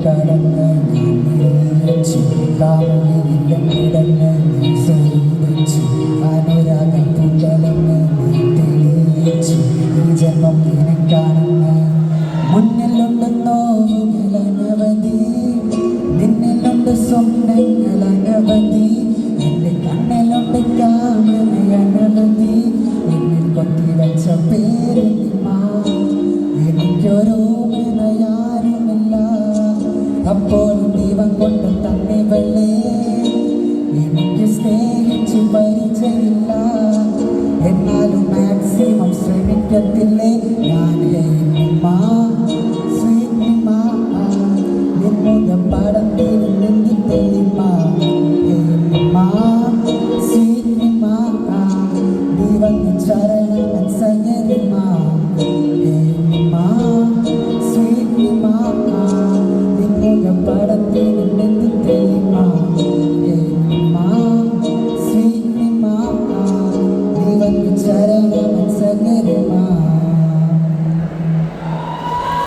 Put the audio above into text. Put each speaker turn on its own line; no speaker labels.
കടന്ന് നീച്ചു കാമുകില്ലെന്നിടന്ന് നീ സ്വീകരിച്ചു അനുരാഗം പുകലെന്ന് നീ തെളിയിച്ചു ഈ ജന്മം നിനക്കാണെന്ന് മുന്നിലുണ്ടെന്നോ അനവധി നിന്നിലുണ്ട് സ്വപ്നങ്ങൾ അനവധി എൻ്റെ കണ്ണിലുണ്ട് കാമന അനവധി എന്നിൽ കൊത്തിവെച്ച പേര് എനിക്കൊരു ആരുമില്ല അപ്പോൾ ദൈവം കൊണ്ട് തന്നെ